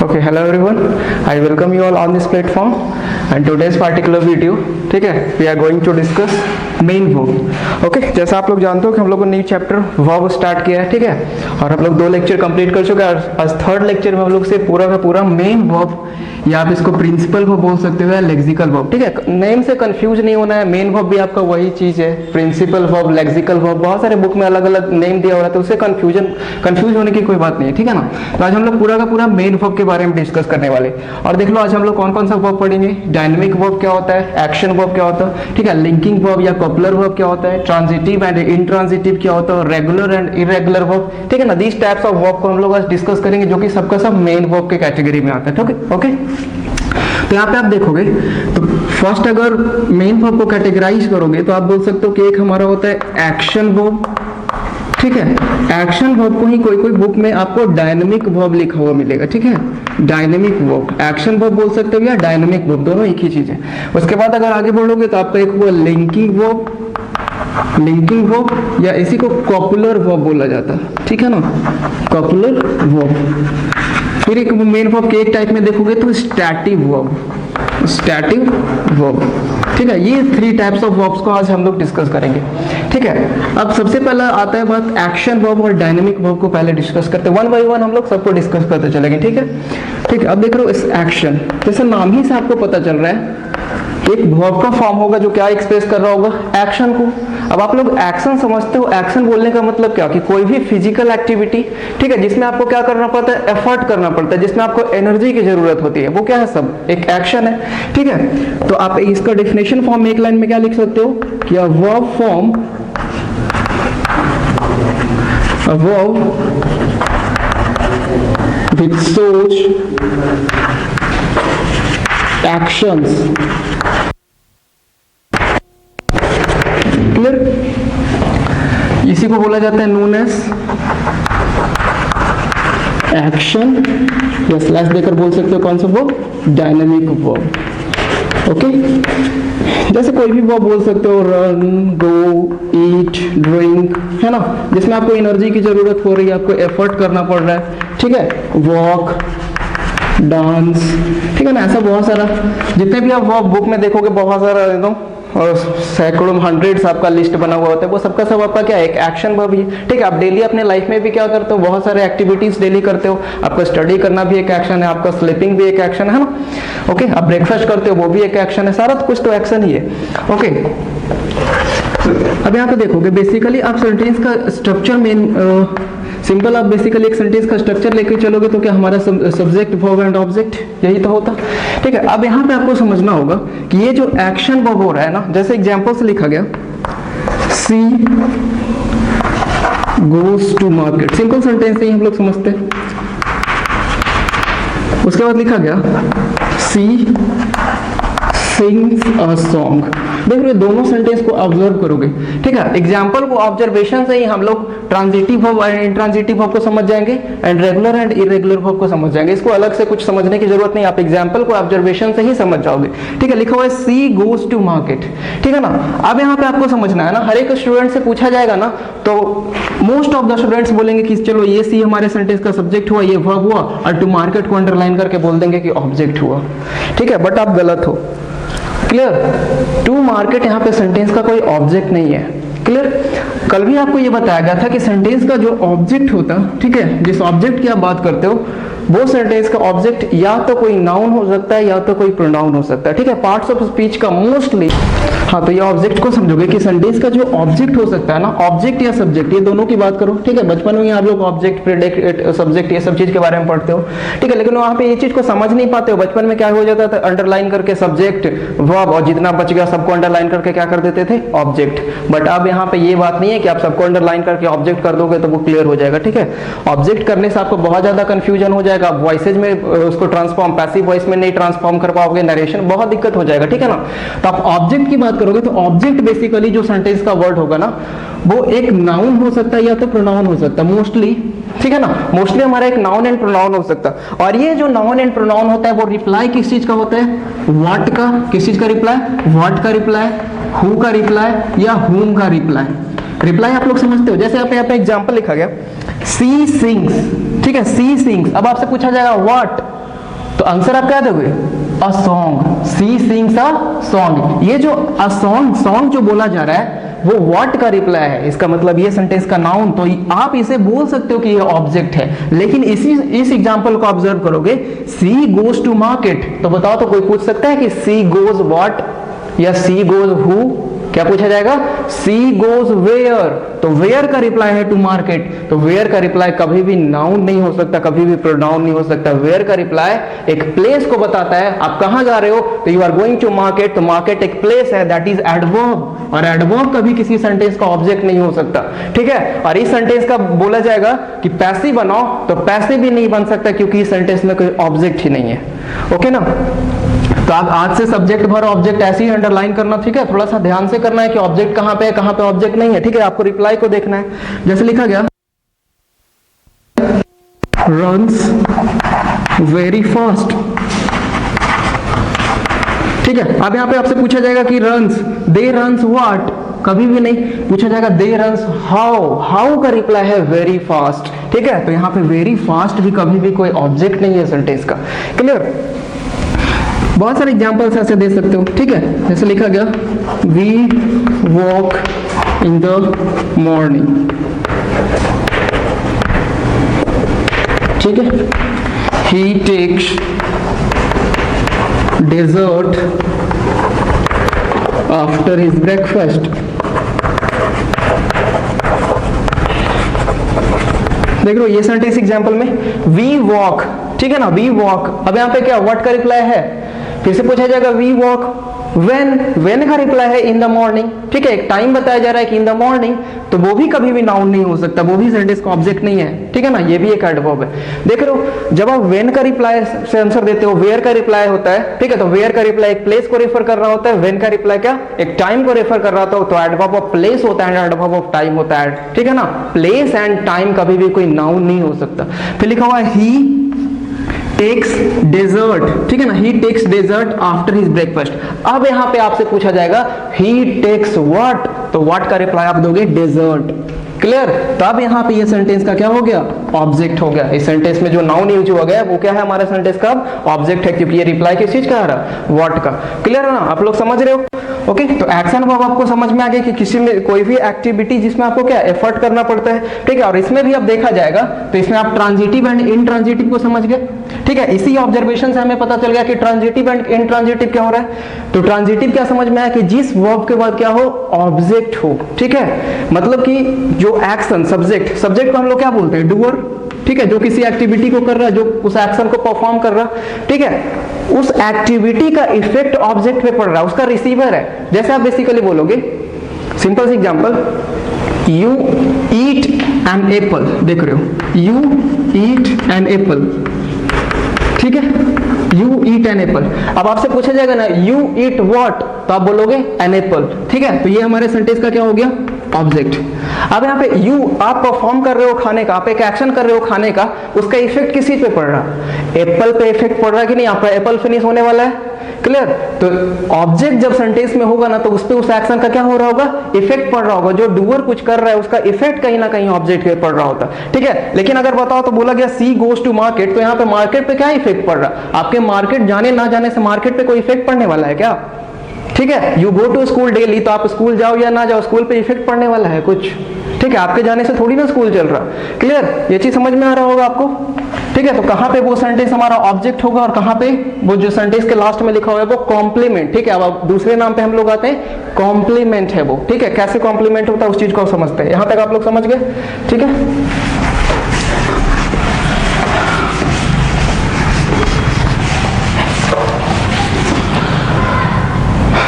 Okay, hello everyone. I welcome you all on this platform and today's particular video, ठीक है, we are going to discuss main verb. Okay, जैसा आप लोग जानते हो कि हम लोग को न्यू चैप्टर वर्ब स्टार्ट किया है, ठीक है, और हम लोग 2 लेक्चर कंप्लीट कर चुके हैं। आज थर्ड लेक्चर में हम लोग से पूरा का पूरा मेन वर्ब या आप इसको प्रिंसिपल वर्ब बोल सकते हो या लेक्सिकल वर्ब, ठीक है। नेम से कंफ्यूज नहीं होना है, मेन वर्ब भी आपका वही चीज है, प्रिंसिपल वर्ब, लेक्सिकल वर्ब, बहुत सारे बुक में अलग अलग नेम दिया हुआ है, तो उससे कंफ्यूज होने की कोई बात नहीं है, ठीक है ना। तो आज हम लोग पूरा का पूरा मेन वर्ब के बारे में डिस्कस करने वाले। और देख लो आज हम लोग कौन कौन सा वर्ब पढ़ेंगे। डायनेमिक वर्ब क्या होता है, एक्शन वर्ब क्या होता है, ठीक है, लिंकिंग वर्ब या कपलर वर्ब क्या होता है, ट्रांजिटिव एंड इंट्रांजिटिव क्या होता है, रेगुलर एंड इरेगुलर वर्ब, ठीक है ना। दीज टाइप्स ऑफ वर्ब को हम लोग आज डिस्कस करेंगे, जो कि सबका सब मेन वर्ब के कैटेगरी में आता है, ठीक है। ओके, तो यहाँ पे आप देखोगे तो फर्स्ट अगर मेन वर्ब को कैटेगराइज करोगे तो आप बोल सकते हो कि एक हमारा होता है एक्शन वर्ब, ठीक है। एक्शन वर्ब को ही कोई कोई बुक में आपको डायनेमिक वर्ब लिखा हुआ मिलेगा, ठीक है, डायनेमिक वर्ब। एक्शन वर्ब बोल सकते हो या डायनेमिक वर्ब, दोनों एक ही चीज है। उसके बाद अगर आगे बढ़ोगे तो आपका एक हुआ लिंकिंग वर्ब, लिंकिंग वर्ब या इसी को कॉपुलर वर्ब बोला जाता है, ठीक है ना, कॉपुलर वर्ब। फिर एक मेन वर्ब के एक टाइप में देखोगे तो स्टैटिव वर्ब, स्टैटिव वर्ब, ठीक है। ये 3 टाइप्स ऑफ वर्ब्स को आज हम लोग डिस्कस करेंगे, ठीक है। अब सबसे पहला आता है बात एक्शन वर्ब और डायनेमिक वर्ब को पहले डिस्कस करते हैं, 1 बाय 1 हम लोग सबको डिस्कस करते चलेंगे, ठीक है, ठीक है। अब देख रहे हो इस एक्शन, जैसे नाम ही से आपको पता चल रहा है एक वर्ब का फॉर्म होगा जो क्या एक्सप्रेस कर रहा होगा, एक्शन को। अब आप लोग एक्शन समझते हो, एक्शन बोलने का मतलब क्या कि कोई भी फिजिकल एक्टिविटी, ठीक है, जिसमें आपको क्या करना पड़ता है, एफर्ट करना पड़ता है, जिसमें आपको एनर्जी की जरूरत होती है, वो क्या है, सब एक एक्शन है, ठीक है। तो आप इसका डेफिनेशन फॉर्म में एक लाइन में क्या लिख सकते हो कि a verb form, a verb which shows actions, clear, इसी को बोला जाता है नोन एज एक्शन, या स्लैश देकर बोल सकते हो कौन सा वर्ब, डायनेमिक वर्ब, ओके। जैसे कोई भी वर्ब बोल सकते हो, रन, गो, ईट, ड्रिंक, है ना, जिसमें आपको एनर्जी की जरूरत हो रही है, आपको एफर्ट करना पड़ रहा है, ठीक है, वॉक, डांस, ठीक है ना। ऐसा बहुत सारा जितने भी आप वर्ब बुक में देखोगे बहुत सारा एकदम और सैकड़ों हंड्रेड्स आपका लिस्ट बना हुआ होता है, वो सबका सब आपका क्या है, एक एक्शन वर्ब ही, ठीक है। आप डेली अपने लाइफ में भी क्या करते हो, बहुत सारे एक्टिविटीज डेली करते हो, आपका स्टडी करना भी एक एक्शन है, आपका स्लीपिंग भी एक एक्शन है ना, ओके। आप ब्रेकफास्ट करते हो वो भी एक एक्शन है, सारा कुछ तो एक्शन ही है, ओके। अब यहाँ पे देखोगे बेसिकली आप सेंटेंस का स्ट्रक्चर मेन सिंपल, आप बेसिकली एक सेंटेंस का स्ट्रक्चर लेके चलोगे तो क्या हमारा सब्जेक्ट वर्ब एंड ऑब्जेक्ट यही तो होता, ठीक है। अब यहाँ पे आपको समझना होगा कि ये जो एक्शन वर्ब हो रहा है ना, जैसे एग्जांपल से लिखा गया she goes to market, simple sentence ही हम लोग समझते हैं। उसके बाद लिखा गया सी सिंग्स अ सॉन्ग, देख रहे दोनों सेंटेंस को ऑब्जर्व करोगे, ठीक है। एग्जाम्पल को ऑब्जर्वेशन से ही हम लोग transitive verb and intransitive verb को समझ जाएंगे and regular and irregular verb को समझ जाएंगे। इसको अलग से कुछ समझने की जरूरत नहीं, आप एग्जाम्पल को ऑब्जर्वेशन से ही समझ जाओगे, ठीक है। लिखा हुआ है सी गोज टू मार्केट, ठीक है ना। अब यहाँ पे आपको समझना है ना, हर एक स्टूडेंट से पूछा जाएगा ना तो मोस्ट ऑफ द स्टूडेंट्स बोलेंगे कि चलो ये सी हमारे सेंटेंस का सब्जेक्ट हुआ, ये वर्ब हुआ, और टू मार्केट को अंडरलाइन करके बोल देंगे कि ऑब्जेक्ट हुआ, ठीक है। बट आप गलत हो, क्लियर। टू मार्केट यहाँ पे सेंटेंस का कोई ऑब्जेक्ट नहीं है, क्लियर। कल भी आपको ये बताया गया था कि सेंटेंस का जो ऑब्जेक्ट होता, ठीक है, जिस ऑब्जेक्ट की आप बात करते हो वो सेंटेंस का ऑब्जेक्ट या तो कोई नाउन हो सकता है या तो कोई प्रोनाउन हो सकता है, ठीक है। पार्ट्स ऑफ स्पीच का मोस्टली, हाँ, तो ये ऑब्जेक्ट को समझोगे कि सेंटेंस का जो ऑब्जेक्ट हो सकता है ना, ऑब्जेक्ट या सब्जेक्ट, ये दोनों की बात करो, ठीक है। बचपन में आप लोग ऑब्जेक्ट, प्रेडिकेट, सब्जेक्ट, ये सब चीज के बारे में पढ़ते हो, ठीक है, लेकिन वहां पे ये चीज को समझ नहीं पाते हो। बचपन में क्या हो जाता था, अंडरलाइन करके सब्जेक्ट वर्ब, और जितना बच गया सबको अंडरलाइन करके क्या कर देते थे, ऑब्जेक्ट। बट अब यहाँ पे ये बात नहीं है कि आप सबको अंडरलाइन करके ऑब्जेक्ट कर दोगे तो वो क्लियर हो जाएगा, ठीक है। ऑब्जेक्ट करने से आपको बहुत ज्यादा कंफ्यूजन हो जाएगा, वॉइसेज में उसको ट्रांसफॉर्म, पैसिव वॉइस में नहीं ट्रांसफॉर्म कर पाओगे, नरेशन बहुत दिक्कत हो जाएगा, ठीक है ना। तो आप ऑब्जेक्ट की बात करोगे तो ऑब्जेक्ट बेसिकली जो सेंटेंस का वर्ड होगा ना, वो एक नाउन हो सकता है या तो प्रोनाउन हो सकता है, मोस्टली, ठीक है ना। मोस्टली हमारा एक नाउन एंड प्रोनाउन हो सकता है, और ये जो नाउन एंड प्रोनाउन होता है वो रिप्लाई किस चीज का होता है, व्हाट का, किस चीज का रिप्लाई, व्हाट का रिप्लाई, हु का रिप्लाई या हुम का रिप्लाई। रिप्लाई आप लोग समझते हो, जैसे यहाँ पे एग्जांपल लिखा गया सी सिंग्स, ठीक है, सी सिंग्स। अब आपसे पूछा जाएगा व्हाट, तो आंसर आप क्या दोगे? A song, she sings a song. ये जो अ सॉन्ग जो बोला जा रहा है वो व्हाट का रिप्लाई है, इसका मतलब ये सेंटेंस का नाउन, तो आप इसे बोल सकते हो कि ये ऑब्जेक्ट है। लेकिन इस एग्जांपल को ऑब्जर्व करोगे, सी गोज टू मार्केट, तो बताओ तो कोई पूछ सकता है कि सी गोज व्हाट या सी गोज हु? क्या पूछा जाएगा? सी गोज वेयर, तो वेयर का रिप्लाई है टू मार्केट, तो वेयर का रिप्लाई कभी भी नाउन नहीं हो सकता, कभी भी प्रोनाउन नहीं हो सकता। वेयर का रिप्लाई एक प्लेस को बताता है, आप कहां जा रहे हो, तो you are going to market, तो मार्केट एक प्लेस है, दैट इज एडवर्ब, और एडवर्ब कभी किसी सेंटेंस का ऑब्जेक्ट नहीं हो सकता, ठीक है। और इस सेंटेंस का बोला जाएगा कि पैसिव बनाओ, तो पैसिव भी नहीं बन सकता क्योंकि इस सेंटेंस में कोई ऑब्जेक्ट ही नहीं है, ओके ना। तो आप आज से सब्जेक्ट भर ऑब्जेक्ट ऐसे ही अंडरलाइन करना, ठीक है। थोड़ा सा ध्यान से करना है कि ऑब्जेक्ट कहां पे है, कहां पे ऑब्जेक्ट नहीं है, ठीक है। आपको रिप्लाई को देखना है, जैसे लिखा गया रन्स वेरी फास्ट, ठीक है। अब यहां पे आपसे पूछा जाएगा कि रन्स, दे रन्स व्हाट, कभी भी नहीं पूछा जाएगा दे रन्स हाउ, हाउ का रिप्लाई है वेरी फास्ट, ठीक है। तो यहां पे वेरी फास्ट भी कभी भी कोई ऑब्जेक्ट नहीं है सेंटेंस का, क्लियर। बहुत सारे एग्जांपल्स ऐसे दे सकते हो, ठीक है। जैसे लिखा गया we walk in the morning, ठीक है। He takes dessert after his breakfast. देख लो ये सेंटेंस एग्जांपल में वी वॉक, ठीक है ना, वी वॉक। अब यहाँ पे क्या व्हाट का रिप्लाई है? फिर से पूछा जाएगा वी वॉक व्हेन, व्हेन का रिप्लाई है इन द मॉर्निंग, ठीक है। एक टाइम बताया जा रहा है कि इन द मॉर्निंग, तो वो भी कभी भी नाउन नहीं हो सकता, वो भी सेंटेंस का ऑब्जेक्ट नहीं है, ठीक है ना। ये भी एक एडवर्ब है। देख लो जब आप व्हेन का रिप्लाई से आंसर देते हो, वेयर का रिप्लाई होता है, ठीक है। तो वेयर का रिप्लाई एक प्लेस को रेफर कर रहा होता है, व्हेन का रिप्लाई क्या एक टाइम को रेफर कर रहा था, तो एडवर्ब ऑफ प्लेस होता है, एडवर्ब ऑफ टाइम होता है, ठीक है ना। प्लेस एंड टाइम कभी भी कोई नाउन नहीं हो सकता। फिर लिखा हुआ है ही टेक्स डेजर्ट, ठीक है ना, he takes dessert after his breakfast. अब यहां पे आपसे पूछा जाएगा ही टेक्स व्हाट, तो व्हाट का रिप्लाई आप दोगे डेजर्ट, क्लियर। तो अब यहाँ पे ये सेंटेंस का क्या हो गया? ऑब्जेक्ट हो गया। इस सेंटेंस में जो नाउन यूज हुआ गया वो क्या है? हमारे सेंटेंस का ऑब्जेक्ट है, क्योंकि ये रिप्लाई किस चीज का आ रहा? व्हाट का, क्लियर है ना। आप लोग समझ रहे हो? ओके, तो एक्शन वर्ब आपको समझ में आ गया कि किसी में कोई भी एक्टिविटी जिसमें आपको क्या एफर्ट करना पड़ता है, ठीक है। और इसमें भी अब देखा जाएगा तो इसमें आप ट्रांजिटिव एंड इनट्रांजिटिव को समझ गए, ठीक है। इसी ऑब्जर्वेशन से हमें पता चल गया कि ट्रांजिटिव एंड इनट्रांजिटिव क्या हो रहा है। तो ट्रांजिटिव क्या समझ में आया कि जिस वर्ब के बाद क्या हो? ऑब्जेक्ट हो, ठीक है। मतलब कि जो एक्शन सब्जेक्ट, सब्जेक्ट को हम लोग क्या बोलते हैं? डूअर, ठीक है। जो किसी एक्टिविटी को कर रहा है, जो उस एक्शन को परफॉर्म कर रहा है, ठीक है। उस एक्टिविटी का इफेक्ट ऑब्जेक्ट पे पड़ रहा है, उसका रिसीवर है। जैसे आप बेसिकली बोलोगे, सिंपल सी example, you eat an apple, देख रहे हो, यू ईट एन एप्पल, ठीक है। You eat an apple. अब आपसे पूछा जाएगा ना यू ईट व्हाट, तो आप बोलोगे एन एप्पल, ठीक है। तो ये हमारे सेंटेंस का क्या हो गया? ऑब्जेक्ट। अब यहाँ पे यू, आप परफॉर्म कर रहे हो खाने का, आप एक एक्शन कर रहे हो खाने का, उसका इफेक्ट किसी पे पड़ रहा? एप्पल पे इफेक्ट पड़ रहा है कि नहीं? आपका एप्पल फिनिश होने वाला है, क्लियर। तो ऑब्जेक्ट जब सेंटेंस में होगा ना, तो उस पे उस एक्शन का क्या हो रहा होगा? इफेक्ट पड़ रहा होगा। जो डूअर कुछ कर रहा है उसका इफेक्ट कहीं ना कहीं ऑब्जेक्ट पे पड़ रहा होता, ठीक है। लेकिन अगर बताओ तो बोला गया सी गोज टू मार्केट, तो यहाँ पे मार्केट पे क्या इफेक्ट पड़ रहा? आपके मार्केट जाने ना जाने से मार्केट पे कोई इफेक्ट पड़ने वाला है क्या? ठीक है। You go to school daily, तो आप स्कूल जाओ या ना जाओ, स्कूल पे इफेक्ट पड़ने वाला है कुछ, ठीक है। आपके जाने से थोड़ी ना स्कूल चल रहा, क्लियर। ये चीज समझ में आ रहा होगा आपको, ठीक है। तो कहां पे वो सेंटेंस हमारा ऑब्जेक्ट होगा और कहां पे वो जो सेंटेंस के लास्ट में लिखा हुआ है वो कॉम्प्लीमेंट, ठीक है। अब दूसरे नाम पे हम लोग आते हैं, कॉम्प्लीमेंट है वो, ठीक है। कैसे कॉम्प्लीमेंट होता है उस चीज को समझते हैं। यहां तक आप लोग समझ गए, ठीक है।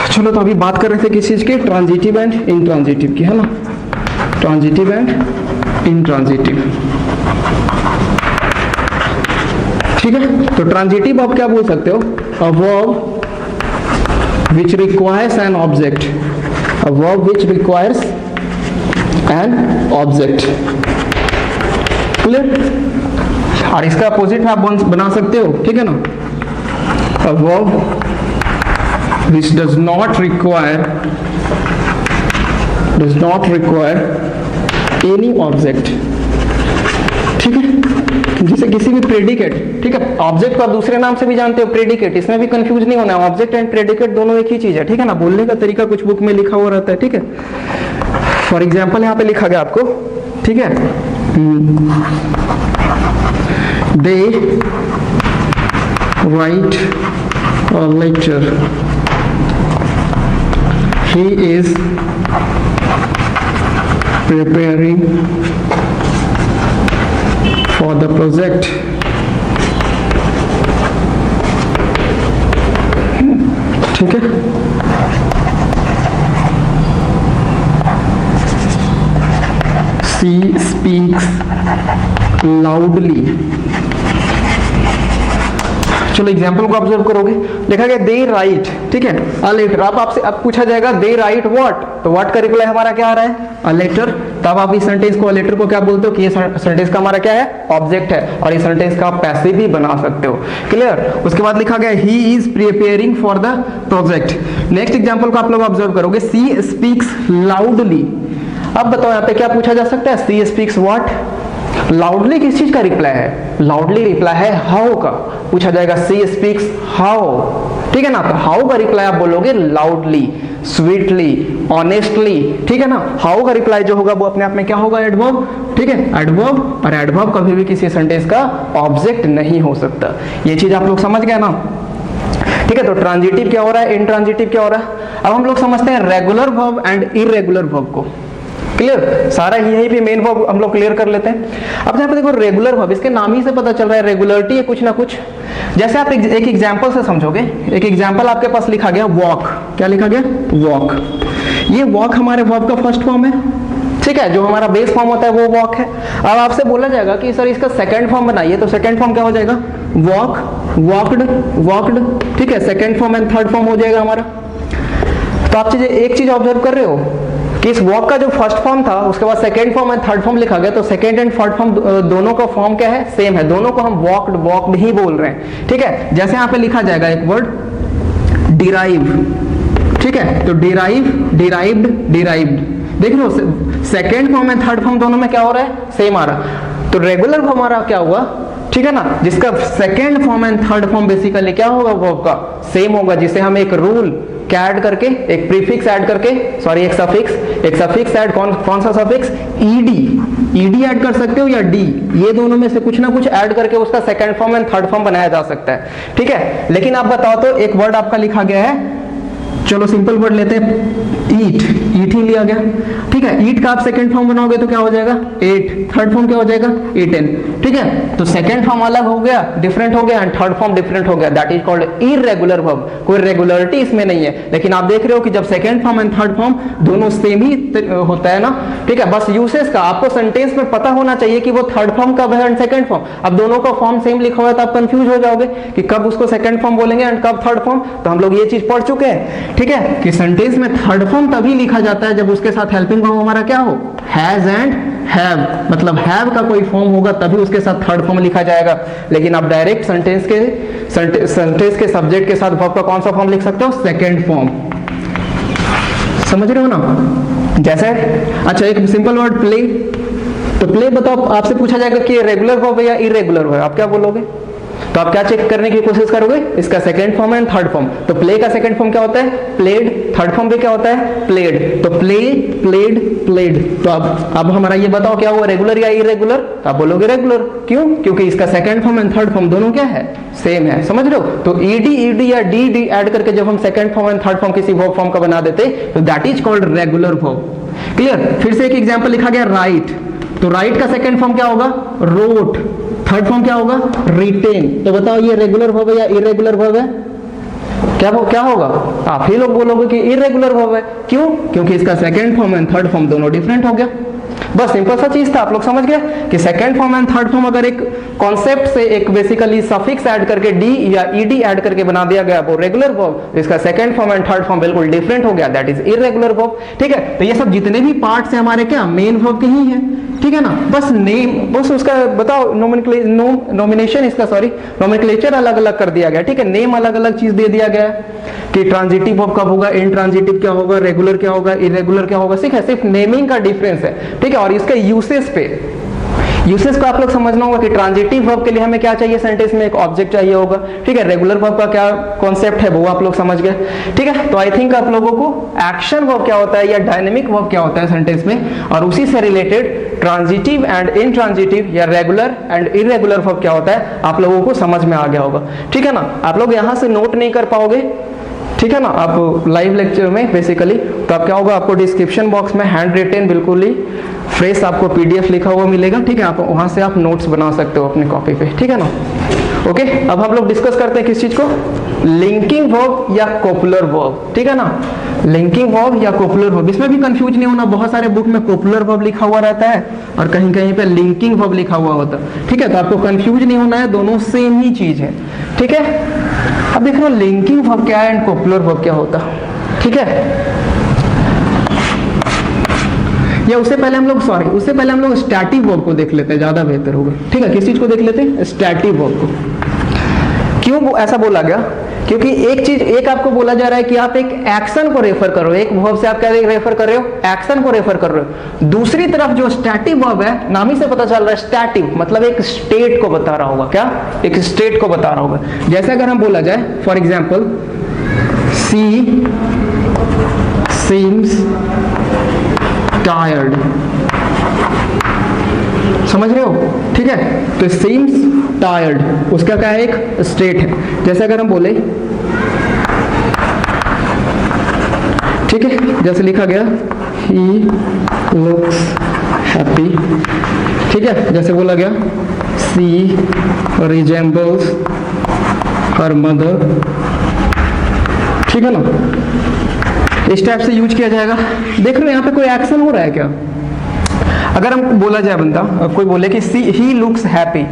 चलो, तो अभी बात कर रहे थे किस चीज की? ट्रांजिटिव एंड इनट्रांजिटिव की, है ना। ट्रांजिटिव एंड इनट्रांजिटिव, ठीक है। तो ट्रांजिटिव आप क्या बोल सकते हो? A verb which requires an object, a verb which requires an object, clear. और इसका अपोजिट आप बना सकते हो, ठीक है ना। A verb which does not require any object, ठीक है। जैसे किसी भी प्रेडिकेट, ठीक है, ऑब्जेक्ट को आप दूसरे नाम से भी जानते हो प्रेडिकेट, इसमें भी कंफ्यूज नहीं होना है, ऑब्जेक्ट एंड प्रेडिकेट दोनों एक ही चीज है, ठीक है ना, बोलने का तरीका कुछ बुक में लिखा हुआ रहता है, ठीक है। फॉर एग्जाम्पल यहाँ पे लिखा गया आपको, ठीक है, they write a letter, he is preparing for the project, ठीक है। She speaks loudly, चलो एग्जाम्पल को ऑब्जर्व करोगे, लिखा गया दे राइट, ठीक है, अ लेटर। अब आपसे अब पूछा जाएगा दे राइट व्हाट, तो व्हाट का रिप्लाई हमारा क्या आ रहा है, अ लेटर। तब आप इस सेंटेंस को, अ लेटर को क्या बोलते हो कि ये सेंटेंस का हमारा क्या है, ऑब्जेक्ट है, और इस सेंटेंस का आप पैसिव भी बना सकते हो, क्लियर। उसके बाद लिखा गया he is preparing for the project. Next example को आप लोग ऑब्जर्व करोगे, सी स्पीक्स लाउडली। अब बताओ यहाँ पे क्या पूछा जा सकता है, सी स्पीक्स व्हाट, लाउडली किस चीज का रिप्लाई है, लाउडली रिप्लाई है हाउ का, पूछा जाएगा सी स्पीक्स हाउ, ठीक है ना, तो हाउ का रिप्लाई आप बोलोगे लाउडली, स्वीटली, ऑनेस्टली, ठीक है ना। हाउ का रिप्लाई जो होगा वो अपने आप में क्या होगा, एडवर्ब, ठीक है, एडवर्ब, और एडवर्ब कभी भी किसी सेंटेंस का ऑब्जेक्ट नहीं हो सकता, ये चीज आप लोग समझ गए ना, ठीक है। तो ट्रांजिटिव क्या हो रहा है, इंट्रांजिटिव क्या हो रहा है। अब हम लोग समझते हैं regular verb and irregular verb को, क्लियर, सारा यही पे मेन वर्ब हम लोग क्लियर कर लेते हैं। अब यहाँ पे देखो रेगुलर वर्ब, इसके नाम ही से पता चल रहा है रेगुलरिटी है कुछ ना कुछ। जैसे आप एक एग्जांपल से समझोगे, एक एग्जांपल आपके पास लिखा गया वॉक, क्या लिखा गया, वॉक। ये वॉक हमारे वर्ब का फर्स्ट फॉर्म है, ठीक है, जो हमारा बेस फॉर्म होता है वो वॉक है। अब आपसे बोला जाएगा कि सर इसका सेकंड फॉर्म बनाइए, तो सेकंड फॉर्म क्या हो जाएगा, वॉक, वॉकड, वॉकड, ठीक है, second form and third form हो जाएगा हमारा। तो आप एक चीज ऑब्जर्व कर रहे हो कि इस वॉक का जो फर्स्ट फॉर्म था उसके बाद second form and third form लिखा गया, तो सेकंड एंड थर्ड फॉर्म दोनों का फॉर्म क्या है, सेम है, दोनों को हम वॉक्ड वॉक्ड ही बोल रहे हैं, ठीक है। जैसे यहाँ पे लिखा जाएगा एक वर्ड डिराइव, ठीक है, तो डिराइव, डिराइव्ड, डिराइव्ड, देख लो second form and third form दोनों में क्या हो रहा है, सेम आ रहा। तो रेगुलर फॉर्म हमारा क्या हुआ, ठीक है ना, जिसका second form and third form basically क्या होगा, वर्ब का सेम होगा, जिसे हम एक रूल क्या ऐड करके, एक प्रीफिक्स ऐड करके, सॉरी एक सफिक्स ऐड, कौन सा सफिक्स, ईडी ऐड कर सकते हो या डी, ये दोनों में से कुछ ना कुछ ऐड करके उसका second form and third form बनाया जा सकता है, ठीक है। लेकिन आप बताओ तो एक वर्ड आपका लिखा गया है, चलो सिंपल वर्ड लेते हैं, ईट, ईट ही लिया गया, ठीक है, ईट का आप सेकंड फॉर्म बनाओगे तो क्या हो जाएगा, एट, थर्ड फॉर्म क्या हो जाएगा, ईटेन, ठीक है। तो सेकंड फॉर्म अलग हो गया, डिफरेंट हो गया, एंड थर्ड फॉर्म डिफरेंट हो गया, that is called irregular verb. कोई रेगुलरिटी इसमें नहीं है, लेकिन आप देख रहे हो कि जब second form and third form दोनों सेम ही होता है ना, ठीक है। बस यूसेज का आपको सेंटेंस में पता होना चाहिए कि वो थर्ड फॉर्म कब है एंड सेकंड फॉर्म। अब दोनों का फॉर्म सेम लिखा हुआ है तो आप कंफ्यूज हो जाओगे कि कब उसको सेकंड फॉर्म बोलेंगे एंड कब थर्ड फॉर्म। तो हम लोग ये चीज पढ़ चुके हैं, ठीक है, कि सेंटेंस में थर्ड फॉर्म तभी लिखा जाता है जब उसके साथ हेल्पिंग वर्ब हमारा क्या हो, हैज एंड हैव, मतलब हैव का कोई फॉर्म होगा तभी उसके साथ थर्ड फॉर्म लिखा जाएगा। लेकिन आप डायरेक्ट सेंटेंस के सब्जेक्ट के साथ वर्ब का कौन सा फॉर्म लिख सकते हो, सेकंड फॉर्म, समझ रहे हो ना। जैसे अच्छा एक सिंपल वर्ड प्ले, तो प्ले बताओ, आपसे पूछा जाएगा कि रेगुलर वर्ब है या इरेगुलर वर्ब, आप क्या बोलोगे, तो आप क्या चेक करने की कोशिश करोगे, इसका second form and third form. तो प्ले का सेकंड फॉर्म क्या होता है, प्लेड, थर्ड फॉर्म भी क्या होता है, प्लेड, तो प्ले, प्लेड, प्लेड। तो अब हमारा ये बताओ क्या हुआ, रेगुलर या इरेगुलर, तो आप बोलोगे रेगुलर, क्यों, क्योंकि इसका second form and third form दोनों क्या है, सेम है, समझ रहे हो। तो ईडी या डी ऐड करके जब हम second form and third form किसी वर्ब फॉर्म का बना देते तो that is called regular verb, clear. फिर से एक एग्जांपल लिखा गया राइट, तो राइट का सेकंड फॉर्म क्या होगा, रोट, थर्ड फॉर्म क्या होगा, रिटेन। तो बताओ ये रेगुलर वर्ब है या इरेगुलर वर्ब है, क्या होगा, आप ही लोग बोलोगे कि इरेगुलर वर्ब है, क्यों, क्योंकि इसका second form and third form दोनों डिफरेंट हो गया। बस सिंपल सा चीज था, आप लोग समझ गए कि second form and third form अगर एक कॉन्सेप्ट से एक बेसिकली सफिक्स ऐड करके डी या ईडी ऐड करके बना दिया गया वो रेगुलर वर्ब, इसका second form and third form बिल्कुल डिफरेंट हो गया, दैट इज इरेगुलर वर्ब, ठीक है। तो ये सब जितने भी पार्ट्स हैं हमारे क्या मेन वर्ब के ही हैं, ठीक है ना। बस नेम, बस उसका बताओ नोमिनेशन, इसका सॉरी नोमेनक्लेचर अलग अलग कर दिया गया, ठीक है, नेम अलग अलग चीज दे दिया गया कि ट्रांजिटिव वर्ब कब होगा, इंट्रांजिटिव क्या होगा, रेगुलर क्या होगा, इरेगुलर क्या होगा, सिर्फ नेमिंग का डिफरेंस है, ठीक है। और इसके यूसेज पे यूसेज को आप लोग समझना होगा कि ट्रांजिटिव वर्ब के लिए हमें क्या चाहिए, सेंटेंस में एक ऑब्जेक्ट चाहिए होगा, ठीक है। रेगुलर वर्ब का क्या कॉन्सेप्ट है वो आप लोग समझ गए, ठीक है। तो आई थिंक आप लोगों को एक्शन वर्ब क्या होता है या डायनेमिक वर्ब क्या होता है सेंटेंस में, और उसी से रिलेटेड ट्रांजिटिव एंड इनट्रांजिटिव या रेगुलर एंड इरेगुलर वर्ब क्या होता है आप लोगों को समझ में आ गया होगा, ठीक है ना। आप लोग यहाँ से नोट नहीं कर पाओगे, ठीक है ना, आप लाइव लेक्चर में बेसिकली, तो आप क्या होगा, आपको डिस्क्रिप्शन बॉक्स में हैंड रिटेन बिल्कुल ही फ्रेश आपको पीडीएफ लिखा हुआ मिलेगा, ठीक है। आप वहां से आप नोट्स बना सकते हो अपनी कॉपी पे, ठीक है ना। ओके, अब हम लोग डिस्कस करते हैं किस चीज को, लिंकिंग वर्ब या कोपुलर वर्ब, ठीक है ना। लिंकिंग वर्ब या कोपुलर वर्ब, इसमें भी कंफ्यूज नहीं होना, बहुत सारे बुक में कोपुलर वर्ब लिखा हुआ रहता है और कहीं कहीं पे लिंकिंग वर्ब लिखा हुआ होता है, ठीक है। तो आपको कंफ्यूज नहीं होना है, दोनों सेम ही चीज है, ठीक है। अब देख लो लिंकिंग वर्ब क्या है एंड कोपुलर वर्ब क्या होता है, ठीक है। या उससे पहले हम लोग स्टैटिक वर्ब को देख लेते हैं, ज्यादा बेहतर होगा, ठीक है। किस चीज को देख लेते हैं, स्टैटिक वर्ब को। क्यों ऐसा बोला गया, क्योंकि एक आपको बोला जा रहा है कि आप एक एक्शन को रेफर कर रहे हो, एक वर्ब से आप क्या रेफर कर रहे हो, एक्शन को रेफर कर रहे हो। दूसरी तरफ जो स्टैटिक वर्ब है, नाम ही से पता चल रहा है स्टैटिक मतलब एक स्टेट को बता रहा होगा, क्या, एक स्टेट को बता रहा होगा। जैसे अगर हम बोला जाए for example, she seems tired, समझ रहे हो, ठीक है। तो सीम्स टायर्ड उसका क्या है, एक स्टेट है। जैसे अगर हम बोले, ठीक है, जैसे लिखा गया ही लुक्स हैप्पी, ठीक है। जैसे बोला गया सी रिजेंबल्स हर मदर, ठीक है ना, इस टाइप से यूज किया जाएगा। देख रहे हो यहाँ पे कोई एक्शन हो रहा है क्या, अगर हम बोला जाए बंदा कोई बोले कि सी ही लुक्स हैप्पी,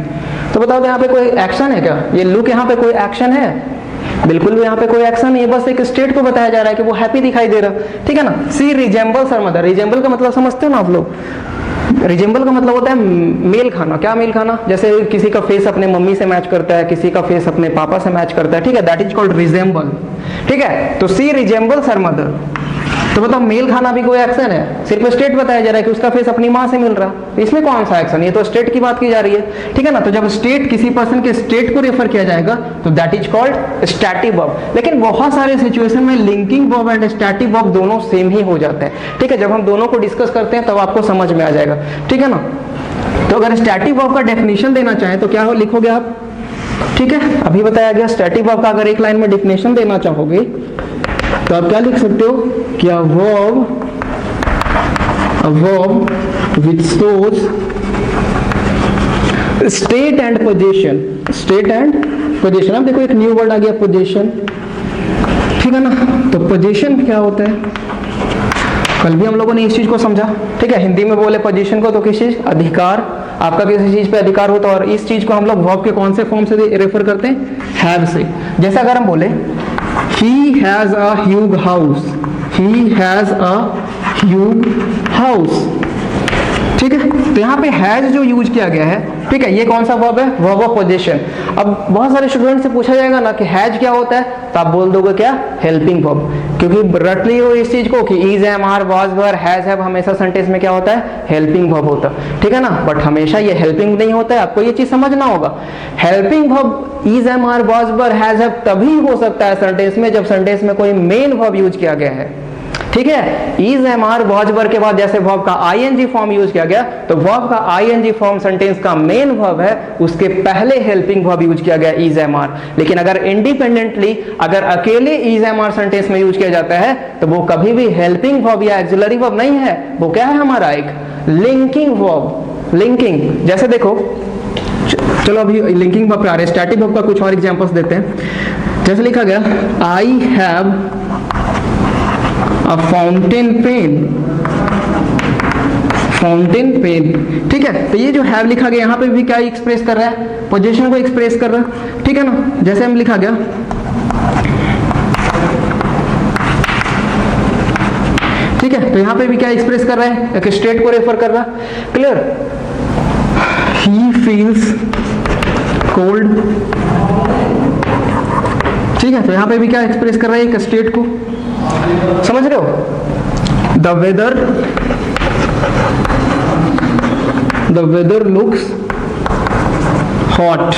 तो बताओ यहाँ पे कोई एक्शन है क्या, ये लुक यहाँ पे कोई एक्शन है, बिल्कुल भी यहाँ पे कोई एक्शन नहीं है, बस एक स्टेट को बताया जा रहा है कि वो हैप्पी दिखाई दे रहा, ठीक है ना। सी रिजेंबल्स हर मदर, रिजेंबल का मतलब समझते हो ना आप लोग, रिजेंबल का मतलब होता है मेल खाना, क्या मेल खाना, जैसे किसी का फेस अपने मम्मी से मैच करता है, किसी का फेस अपने पापा से मैच करता है, ठीक है, दैट इज कॉल्ड रिजेंबल, ठीक है। तो सी रिजेंबल्स हर मदर, तो मतलब मेल खाना भी कोई एक्शन है, सिर्फ स्टेट बताया जा रहा है कि उसका फेस अपनी माँ से मिल रहा, इसमें कौन सा एक्शन, ये तो स्टेट की बात की जा रही है, ठीक है ना। तो जब स्टेट किसी पर्सन के स्टेट को रेफर किया जाएगा तो that is called static verb. लेकिन बहुत सारे सिचुएशन में linking verb and static verb दोनों सेम ही हो जाते हैं, ठीक है। जब हम दोनों को डिस्कस करते हैं तब आपको समझ में आ जाएगा, ठीक है ना। तो अगर स्टैटिक वर्ब का डेफिनेशन देना चाहें तो क्या लिखोगे आप, ठीक है, अभी बताया गया। स्टैटिक वर्ब का अगर एक लाइन में डेफिनेशन देना चाहोगे तो आप क्या लिख सकते हो कि a verb which shows state and possession, अब देखो एक न्यू वर्ड आ गया पोजीशन, ठीक है ना। तो पोजीशन क्या होता है, कल भी हम लोगों ने इस चीज को समझा, ठीक है। हिंदी में बोले पोजीशन को तो किस चीज, अधिकार, आपका किसी चीज पे अधिकार होता है, और इस चीज को हम लोग वर्ब के कौन से फॉर्म से रेफर करते हैं, हैव से। जैसे अगर हम बोले he has a huge house, ठीक है। तो यहाँ पे हैज जो यूज किया गया है, ठीक है, ये कौन सा वर्ब है, वर्ब ऑफ पोजीशन। अब बहुत सारे स्टूडेंट से पूछा जाएगा ना कि हैज क्या होता है, तो आप बोल दोगे क्या, हेल्पिंग वर्ब, क्योंकि रट ली हो इस चीज को कि is, am, are, was, were, has, have हमेशा सेंटेंस में क्या होता है, हेल्पिंग वर्ब होता है, ठीक है ना। बट हमेशा ये हेल्पिंग नहीं होता है, आपको ये चीज समझना होगा। Helping verb is, am, are, was, were, has, have तभी हो सकता है सेंटेंस में जब सेंटेंस में कोई मेन वर्ब यूज किया गया है, ठीक है। इज, एम, आर, वाज, वर के बाद जैसे वर्ब का आईएनजी फॉर्म यूज किया गया, तो वर्ब का आईएनजी फॉर्म सेंटेंस का मेन वर्ब है, उसके पहले हेल्पिंग वर्ब यूज किया गया इज, एम, आर। लेकिन अगर इंडिपेंडेंटली, अगर अकेले इज, एम, आर सेंटेंस में यूज किया जाता है तो वो कभी भी हेल्पिंग वर्ब या एक्सिलरी वर्ब नहीं है, वो क्या है हमारा एक लिंकिंग वर्ब, लिंकिंग। जैसे देखो, चलो अभी लिंकिंग वर्ब पे आ रहे हैं, स्टैटिक वर्ब का कुछ और एग्जांपल्स देते हैं। जैसे लिखा गया I have a fountain pen, ठीक है। तो ये जो हैव लिखा गया यहाँ पे भी क्या एक्सप्रेस कर रहा है, पोजीशन को एक्सप्रेस कर रहा है, ठीक है ना। जैसे हम लिखा गया ठीक है, तो यहाँ पे भी क्या एक्सप्रेस कर रहा है, एक स्टेट को रेफर कर रहा है, क्लियर। ही फील्स कोल्ड, ठीक है, तो यहाँ पे भी क्या एक्सप्रेस कर रहा है, एक स्टेट को, समझ रहे हो। The the weather looks hot,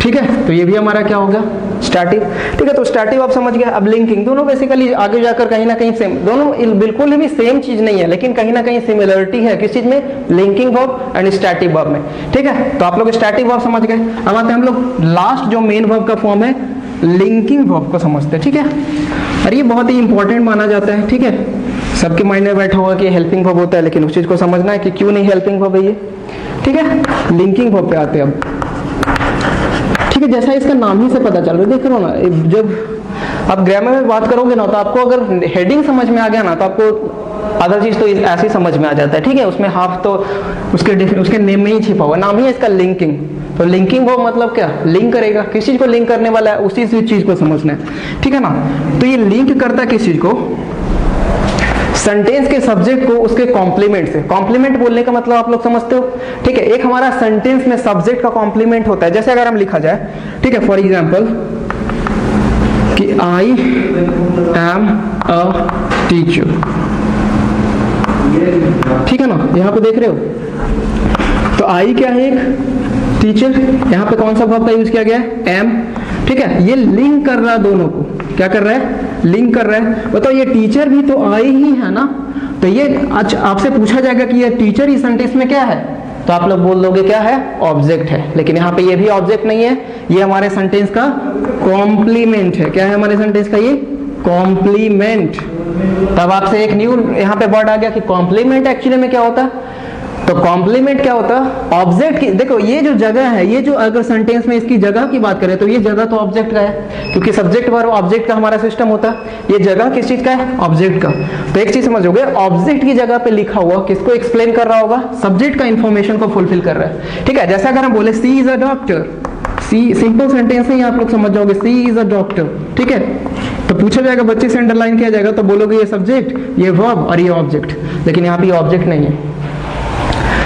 ठीक है, तो ये भी हमारा क्या होगा, स्टैटिव। ठीक है, तो स्टैटिव आप समझ गए। अब लिंकिंग, दोनों बेसिकली आगे जाकर कहीं ना कहीं सेम, दोनों बिल्कुल भी सेम चीज नहीं है, लेकिन कहीं ना कहीं सिमिलरिटी है किस चीज में, लिंकिंग वर्ब एंड स्टैटिव वर्ब में। ठीक है, तो आप लोग स्टैटिव वर्ब समझ गए। अब आते हैं हम लोग लास्ट जो मेन वर्ब का फॉर्म है, लिंकिंग वर्ब को समझते हैं। ठीक है, और ये बहुत ही इंपॉर्टेंट माना जाता है। ठीक है, सबके माइंड में बैठा होगा कि हेल्पिंग वर्ब होता है, लेकिन उस चीज को समझना है कि क्यों नहीं हेल्पिंग वर्ब है ये। ठीक है, लिंकिंग वर्ब पे आते हैं अब। ठीक है, जैसा इसका नाम ही से पता चल रहा है, देख रहे हो ना, जब आप ग्रामर में बात करोगे ना, तो आपको अगर हेडिंग समझ में आ गया ना, तो आपको अदर चीज तो ऐसे समझ में आ जाता है। ठीक है, उसमें हाफ तो उसके नेम में ही छिपा हुआ, नाम ही है इसका लिंकिंग। तो लिंकिंग वो मतलब क्या, लिंक करेगा, किस चीज को लिंक करने वाला है, उसी चीज को समझना है। ठीक है ना, तो ये लिंक करता है किस चीज को, सेंटेंस के सब्जेक्ट को उसके कॉम्प्लीमेंट से। कॉम्प्लीमेंट बोलने का मतलब आप लोग समझते हो। ठीक है, एक हमारा सेंटेंस में सब्जेक्ट का कॉम्प्लीमेंट होता है। जैसे अगर हम लिखा जाए, ठीक है, फॉर एग्जांपल कि आई एम अ टीचर, ठीक है ना, यहां पे देख रहे हो, तो आई क्या है, एक टीचर, यहां पे कौन सा वर्ब का यूज किया गया है, एम। ठीक है, ये लिंक कर रहा है दोनों को, क्या कर रहा है, लिंक कर रहा है। बताओ, ये टीचर भी तो आई ही है ना, तो ये आपसे पूछा जाएगा कि ये टीचर इस सेंटेंस में क्या है, तो आप लोग बोल दोगे क्या है, ऑब्जेक्ट है। लेकिन यहाँ पे ये भी ऑब्जेक्ट नहीं है, ये हमारे सेंटेंस का कॉम्प्लीमेंट है। क्या है हमारे सेंटेंस का, ये कॉम्प्लीमेंट। तब आपसे एक न्यू यहाँ पे वर्ड आ गया कि कॉम्प्लीमेंट एक्चुअली में क्या होता है। तो कॉम्प्लीमेंट क्या होता है, ऑब्जेक्ट की, देखो ये जो जगह है, ये जो अगर सेंटेंस में इसकी जगह की बात करें, तो ये जगह तो ऑब्जेक्ट का है, क्योंकि सब्जेक्ट वर्ब ऑब्जेक्ट का हमारा सिस्टम होता है। ये जगह किस चीज का है, ऑब्जेक्ट का। तो एक चीज समझोगे, ऑब्जेक्ट की जगह पे लिखा हुआ किसको एक्सप्लेन कर रहा होगा, सब्जेक्ट का इंफॉर्मेशन को फुलफिल कर रहा है। ठीक है, जैसे अगर हम बोले she is a doctor, she simple sentence है, आप लोग समझ जाओगे, सी इज अ डॉक्टर। ठीक है, तो पूछा जाएगा, बच्चे से अंडरलाइन किया जाएगा, तो बोलोगे ये सब्जेक्ट, ये वर्ब और ये ऑब्जेक्ट। लेकिन यहाँ पे ऑब्जेक्ट नहीं है,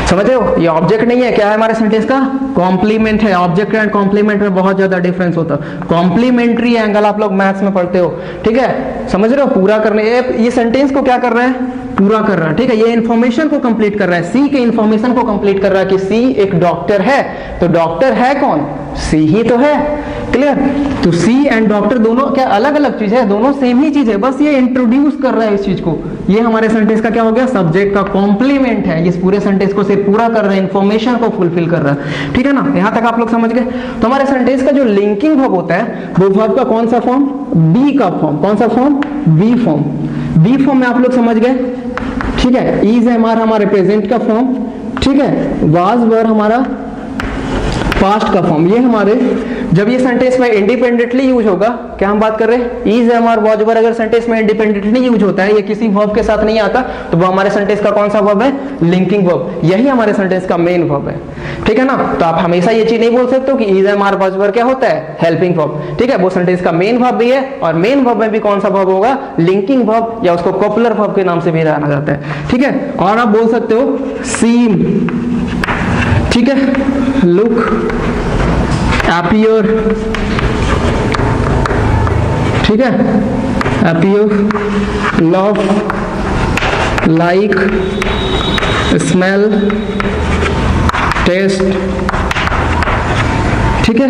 समझ रहे हो, ये ऑब्जेक्ट नहीं है। क्या है हमारे सेंटेंस का, कॉम्प्लीमेंट है। ऑब्जेक्ट एंड कॉम्प्लीमेंट में बहुत ज्यादा डिफरेंस होता है। कॉम्प्लीमेंट्री एंगल आप लोग मैथ्स में पढ़ते हो। ठीक है, समझ रहे हो, पूरा करने, ये सेंटेंस को क्या कर रहा है, पूरा कर रहा है। ठीक है, ये इंफॉर्मेशन को कंप्लीट कर रहा है, सी के इंफॉर्मेशन को कंप्लीट कर रहा है कि सी एक डॉक्टर है। तो डॉक्टर है कौन, सी ही तो है। क्लियर, तो सी एंड डॉक्टर दोनों क्या अलग अलग चीज है, दोनों सेम ही चीज है, बस ये इंट्रोड्यूस कर रहा है इस चीज को। ये हमारे सेंटेंस का क्या हो गया, सब्जेक्ट का कॉम्प्लीमेंट है। इस पूरे सेंटेंस को सिर्फ पूरा कर रहा है, इंफॉर्मेशन को फुलफिल कर रहा है। ठीक है ना, यहां तक आप लोग समझ गए। तो हमारे सेंटेंस का जो लिंकिंग वर्ब होता है, वो वर्ब का कौन सा फॉर्म, बी का फॉर्म। कौन सा form, be form. Be form में आप लोग समझ गए। ठीक है, इज है हमारे प्रेजेंट का फॉर्म। ठीक है, वाज वर हमारा पास्ट का फॉर्म। ये हमारे जब ये सेंटेंस में इंडिपेंडेंटली यूज होगा, क्या हम बात कर रहे हैं, is am are was were अगर सेंटेंस में इंडिपेंडेंटली यूज होता है, ये किसी वर्ब के साथ नहीं आता, तो वो हमारे सेंटेंस का कौन सा वर्ब है, लिंकिंग वर्ब। यही हमारे सेंटेंस का मेन वर्ब है। ठीक है ना, तो आप हमेशा ये चीज नहीं बोल सकते हो कि is am are was were क्या होता है, हेल्पिंग वर्ब। ठीक है, वो सेंटेंस का मेन वर्ब भी है, और मेन वर्ब में भी कौन सा वर्ब होगा, लिंकिंग वर्ब, या उसको कॉपुलर वर्ब के नाम से भी जाना जाता है। ठीक है, और आप बोल सकते हो सीम, ठीक है, लुक, appear, ठीक है, appear, love, like, smell, taste। ठीक है,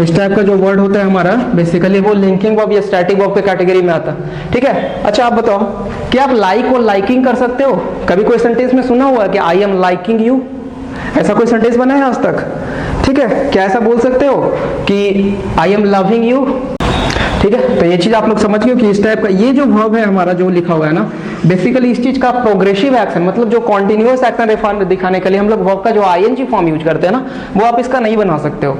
इस टाइप का जो वर्ड होता है हमारा, बेसिकली वो लिंकिंग वर्ब या स्टैटिक वर्ब के कैटेगरी में आता है। ठीक है, अच्छा आप बताओ, क्या आप लाइक और लाइकिंग कर सकते हो? कभी कोई सेंटेंस में सुना हुआ है कि आई एम लाइकिंग यू? ऐसा कोई सेंटेंस बना है आज तक? ठीक है, क्या ऐसा बोल सकते हो कि आई एम लविंग यू? ठीक है, तो ये चीज आप लोग समझ गए कि इस टाइप का ये जो वर्ब है हमारा जो लिखा हुआ है ना, बेसिकली इस चीज का प्रोग्रेसिव एक्शन, मतलब जो कॉन्टिन्यूअस एक्शन दिखाने के लिए हम लोग वर्ब का जो आईएनजी फॉर्म यूज करते हैं ना, वो आप इसका नहीं बना सकते हो।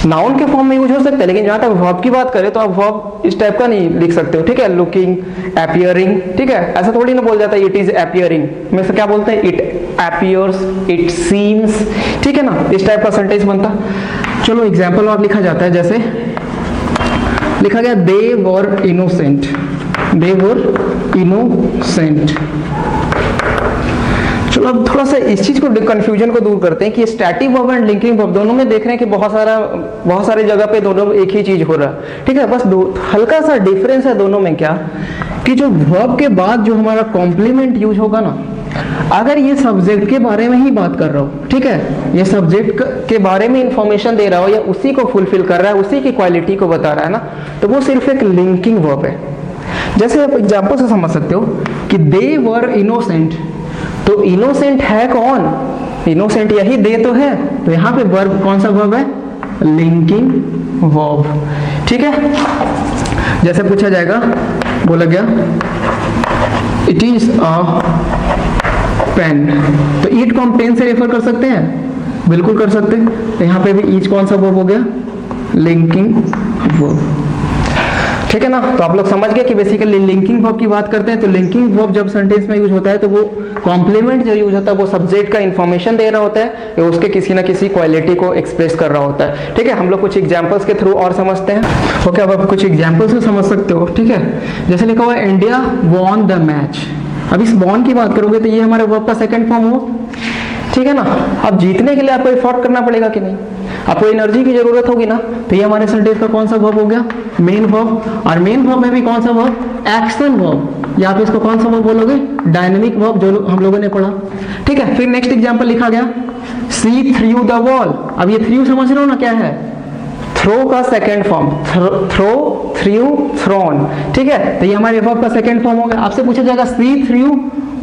नाउन के फॉर्म में यूज हो सकता है, लेकिन जहां तक वर्ब की बात करें तो आप वर्ब इस टाइप का नहीं लिख सकते हो। ठीक है, लुकिंग, अपीयरिंग, ठीक है, ऐसा थोड़ी ना बोल जाता है इट इज अपीयरिंग में से क्या बोलते हैं, इट अपीयर्स, इट सीम्स। ठीक है ना, इस टाइप का सेंटेंस बनता। चलो एग्जाम्पल और लिखा जाता है, जैसे लिखा गया दे वर इनोसेंट, दे वर इनोसेंट। चलो अब थोड़ा सा इस चीज को कंफ्यूजन को दूर करते हैं कि static verb and linking verb दोनों में देख रहे हैं कि बहुत सारे जगह पे दोनों एक ही चीज हो रहा है। ठीक है, बस हल्का सा डिफरेंस है दोनों में, क्या कि जो वर्ब के बाद जो हमारा कॉम्प्लीमेंट यूज होगा ना, अगर ये सब्जेक्ट के बारे में ही बात कर रहा हो, ठीक है, ये सब्जेक्ट के बारे में इंफॉर्मेशन दे रहा हो या उसी को फुलफिल कर रहा है, उसी की क्वालिटी को बता रहा है ना, तो वो सिर्फ एक लिंकिंग वर्ब है। जैसे आप एग्जाम्पल से समझ सकते हो कि दे वर इनोसेंट, तो इनोसेंट है कौन? इनोसेंट यही दे तो है, तो यहाँ पे वर्ब कौन सा वर्ब है? लिंकिंग वर्ब, ठीक है। जैसे पूछा जाएगा, बोला गया इट इज अ पेन, तो ईट को हम पेन से रेफर कर सकते हैं, बिल्कुल कर सकते हैं। तो यहाँ पे भी ईच कौन सा वर्ब हो गया? लिंकिंग वर्ब, ठीक है ना। तो आप लोग समझ गए कि बेसिकली लिंकिंग वर्ब की बात करते हैं, तो लिंकिंग वर्ब जब सेंटेंस में यूज होता है तो वो कॉम्प्लीमेंट जो यूज होता है वो सब्जेक्ट का इंफॉर्मेशन दे रहा होता है या उसके किसी ना किसी क्वालिटी को एक्सप्रेस कर रहा होता है, ठीक है। हम लोग कुछ एग्जांपल्स के थ्रू और समझते हैं। ओके, अब आप कुछ एग्जांपल्स से समझ सकते हो, ठीक है। जैसे लिखा हुआ है इंडिया वॉन द मैच, अब इस वॉन की बात करोगे तो ये हमारे वर्ब का सेकंड फॉर्म हो, ठीक है ना। अब जीतने के लिए आपको एफर्ट करना पड़ेगा कि नहीं, आपको एनर्जी की जरूरत होगी ना, तो ये हमारे सेंटेंस का कौन सा वर्ब हो गया? Main verb. और मेन वर्ब में भी कौन सा वर्ब? एक्शन वर्ब, या आप इसको कौन सा वर्ब बोलोगे? डायनेमिक वर्ब, जो हम लोगों ने पढ़ा, ठीक है। फिर नेक्स्ट एग्जांपल लिखा गया सी थ्रू द वॉल। अब ये थ्रू समझ रहे हो ना क्या है? थ्रो का second form, throw, threw, thrown, ठीक है। तो ये हमारे वर्ब का सेकंड फॉर्म हो गया। आपसे पूछा जाएगा सी थ्रू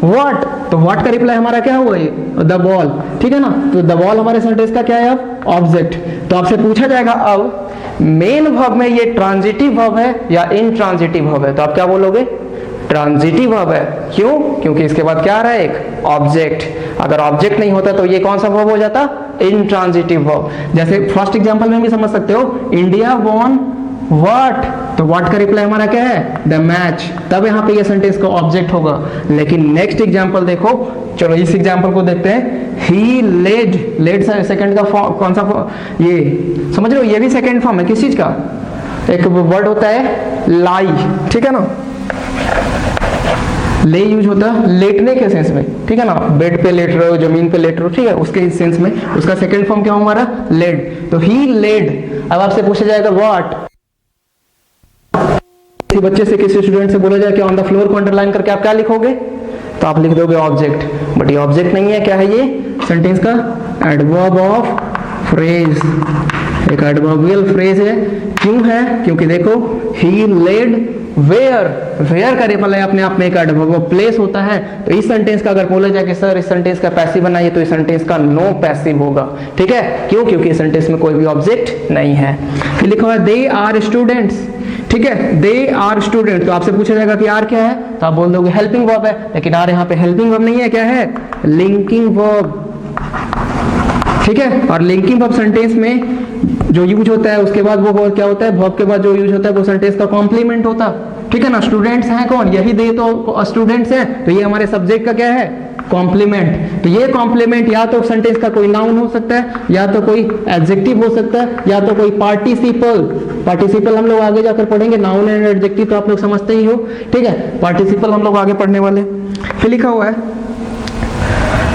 व्हाट, तो व्हाट का रिप्लाई हमारा क्या हुआ? ये द बॉल, ठीक है ना। तो द बॉल हमारे सेंटेंस का क्या है? अब ऑब्जेक्ट। तो आपसे पूछा जाएगा अब मेन वर्ब में ये ट्रांजिटिव वर्ब है या इनट्रांजिटिव वर्ब है, तो आप क्या बोलोगे? ट्रांजिटिव वर्ब है। क्यों? क्योंकि इसके बाद क्या आ रहा है? एक ऑब्जेक्ट। अगर ऑब्जेक्ट नहीं होता तो ये कौन सा वर्ब हो जाता? Intransitive verb. जैसे फर्स्ट एग्जांपल में भी समझ सकते हो, इंडिया वॉन व्हाट, तो व्हाट का रिप्लाई हमारा क्या है? द मैच, तब यहाँ पे ये सेंटेंस का ऑब्जेक्ट होगा। लेकिन नेक्स्ट एग्जांपल देखो, चलो इस एग्जांपल को देखते हैं। ही लेड, लेड सेकंड का कौन सा फॉर्म? ये समझ रहे हो, ये भी सेकंड फॉर्म है किस चीज का? एक वर्ड होता है लाई, ठीक है ना। ले यूज होता है लेटने के सेंस में, ठीक है ना, बेड पे लेट रहे हो, जमीन पे लेट रहे हो, ठीक है, उसके सेंस में उसका सेकंड फॉर्म क्या हमारा? लेड। तो ही लेड। अब आपसे पूछा जाएगा व्हाट, किसी बच्चे से, किसी स्टूडेंट से बोला जाए कि ऑन द फ्लोर को अंडरलाइन करके आप क्या लिखोगे? तो आप लिख दोगे ऑब्जेक्ट, बट ये ऑब्जेक्ट नहीं है, क्या है ये? सेंटेंस का एडवर्ब ऑफ फ्रेज, एक एडवर्बियल फ्रेज है। क्यों है? क्योंकि देखो ही लेड वेयर, वेयर का रिप्लाई अपने आप में एक एडवर्ब प्लेस होता है। तो इस सेंटेंस का अगर बोला जाए कि सर इस सेंटेंस का पैसिव बनाइए, तो इस सेंटेंस का नो पैसिव होगा, ठीक है। क्यों? क्योंकि इस सेंटेंस में कोई भी ऑब्जेक्ट नहीं है। फिर लिखा हुआ है दे आर स्टूडेंट्स, ठीक है, दे आर स्टूडेंट। तो आपसे पूछा जाएगा कि आर क्या है, तो आप बोल दोगे हेल्पिंग वर्ब है, लेकिन आर यहाँ पे हेल्पिंग वर्ब नहीं है, क्या है? लिंकिंग वर्ब, ठीक है। और लिंकिंग वर्ब सेंटेंस में जो यूज होता है उसके बाद वो क्या होता है? वर्ब के बाद जो यूज होता है वो सेंटेंस का कॉम्प्लीमेंट होता है, ठीक है ना। स्टूडेंट्स हैं कौन? यही दे तो स्टूडेंट्स हैं, तो ये हमारे सब्जेक्ट का क्या है? कॉम्प्लीमेंट। तो ये कॉम्प्लीमेंट या तो सेंटेंस का कोई नाउन हो सकता है, या तो कोई एडजेक्टिव हो सकता है, या तो कोई पार्टिसिपल। पार्टिसिपल हम लोग आगे जाकर पढ़ेंगे, नाउन एंड एडजेक्टिव तो आप लोग समझते ही हो, ठीक है। पार्टिसिपल हम लोग आगे पढ़ने वाले। फिर लिखा हुआ है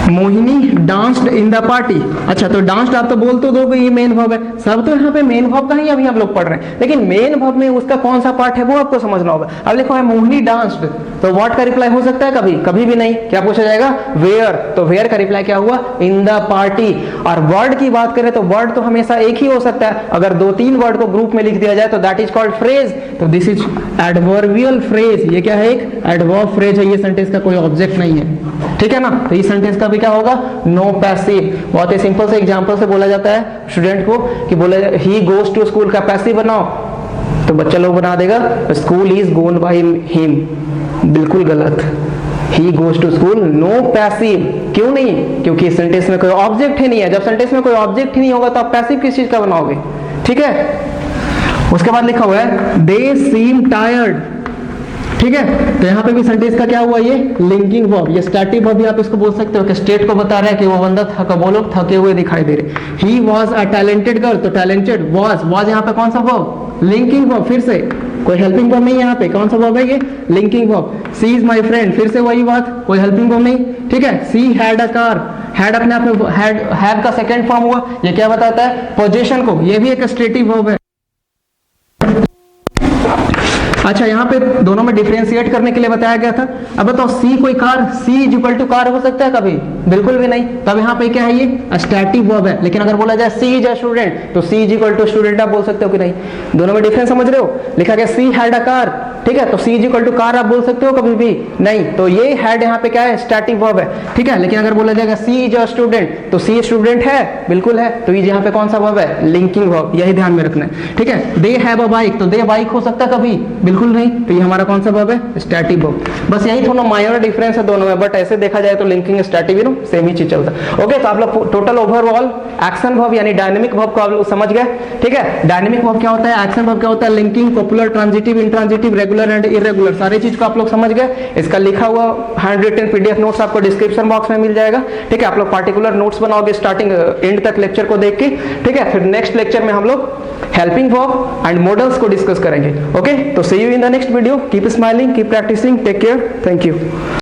Mohini danced in the party. अच्छा, तो डांस्ड आप तो बोल तो दोगे ये मेन वर्ब है, सब तो यहाँ पे मेन वर्ब का ही अभी हम लोग पढ़ रहे हैं, लेकिन मेन वर्ब में उसका कौन सा पार्ट है वो आपको समझना होगा। अब लिखो है मोहिनी डांस्ड, तो व्हाट का रिप्लाई हो सकता है? कभी कभी भी नहीं। क्या पूछा जाएगा? वेयर, तो वेयर का रिप्लाई क्या हुआ? In the party. और वर्ड की बात करें तो वर्ड तो हमेशा एक ही हो सकता है, अगर दो तीन वर्ड को ग्रुप में लिख दिया जाए तो दैट इज कॉल्ड फ्रेज। तो दिस इज एडवर्बियल फ्रेज, ये क्या है? एक एडवर्ब फ्रेज है, ये सेंटेंस का कोई ऑब्जेक्ट नहीं है, ठीक है ना। तो इस सेंटेंस का भी क्या होगा? No passive. बहुत ही सिंपल से एग्जांपल से बोला जाता है स्टूडेंट को कि बोले ही गोज टू स्कूल का पैसिव बनाओ, तो बच्चा लोग बना देगा school is gone by him. बिल्कुल गलत। He goes to school, no passive. क्यों नहीं? क्योंकि इस सेंटेंस में कोई ऑब्जेक्ट ही नहीं है। जब सेंटेंस में कोई ऑब्जेक्ट ही नहीं होगा तो आप पैसिव किस चीज का बनाओगे, ठीक है। उसके बाद लिखा हुआ है दे सीम टायर्ड, ठीक है। तो यहाँ पे भी सेंटेंस का क्या हुआ? ये लिंकिंग वर्ब, ये स्टैटिक वर्ब भी आप इसको बोल सकते हो कि स्टेट को बता रहा है कि वो बंदा थका, वो लोग थके हुए दिखाई दे रहे। He was a talented girl, तो टैलेंटेड वॉज यहाँ पे कौन सा वर्ब? Linking verb. फिर से कोई हेल्पिंग वर्ब नहीं है यहाँ पे, कौन सा वर्ब है ये? Linking verb. She is my friend, फिर से वही बात, कोई हेल्पिंग वर्ब नहीं, ठीक है। She had a car, had अपने आप में हैव का सेकंड फॉर्म हुआ, ये क्या बताता है? पोजीशन को, ये भी एक स्टेटिक वर्ब है। अच्छा, यहाँ पे दोनों में डिफरेंशिएट करने के लिए बताया गया था। अब बताओ सी कोई car, she is equal to car हो सकता है कभी? बिल्कुल भी नहीं। तब यहाँ पे क्या है, ये स्टैटिक वर्ब है। लेकिन अगर बोला जाए सी इज अ स्टूडेंट, तो सी इज इक्वल टू स्टूडेंट आप बोल सकते हो कि नहीं? दोनों में डिफरेंस समझ रहे हो? लिखा गया सी हैड अ कार, ठीक है, तो सी इज इक्वल टू कार आप बोल सकते हो कभी भी नहीं। तो ये हैड यहाँ पे क्या है, स्टैटिक वर्ब है, ठीक है। लेकिन अगर बोला जाएगा सी इज अ स्टूडेंट, तो सी स्टूडेंट है, बिल्कुल है। तो ये यहाँ पे कौन सा वर्ब है, लिंकिंग वर्ब, यही ध्यान में रखना है, ठीक है। दे हैव अ बाइक, तो दे बाइक हो सकता है कभी? बिल्कुल नहीं। तो ये हमारा कौन सा वर्ब है, स्टैटिक वर्ब। बस यही थोड़ा माइनर डिफरेंस है दोनों में, बट ऐसे देखा जाए तो लिंकिंग स्टैटिक भी सेम ही चीज चलता है। ओके, तो आप लोग टोटल ओवरऑल एक्शन वर्ब यानी डायनेमिक वर्ब को आप लोग समझ गए, ठीक है। डायनेमिक वर्ब क्या होता है, एक्शन वर्ब क्या होता है, linking, copular, transitive, intransitive, regular and irregular, सारी चीज को आप लोग समझ गए। इसका लिखा हुआ हैंड रिटन पीडीएफ नोट्स आपको डिस्क्रिप्शन बॉक्स में मिल जाएगा, ठीक है। आप लोग पार्टिकुलर नोट्स बनाओगे स्टार्टिंग एंड तक लेक्चर को देख के, ठीक है। फिर नेक्स्ट लेक्चर में हम लोग हेल्पिंग वर्ब एंड मॉडल्स को डिस्कस करेंगे। ओके, तो see you in the next video. Keep smiling, keep practising, take care, thank you.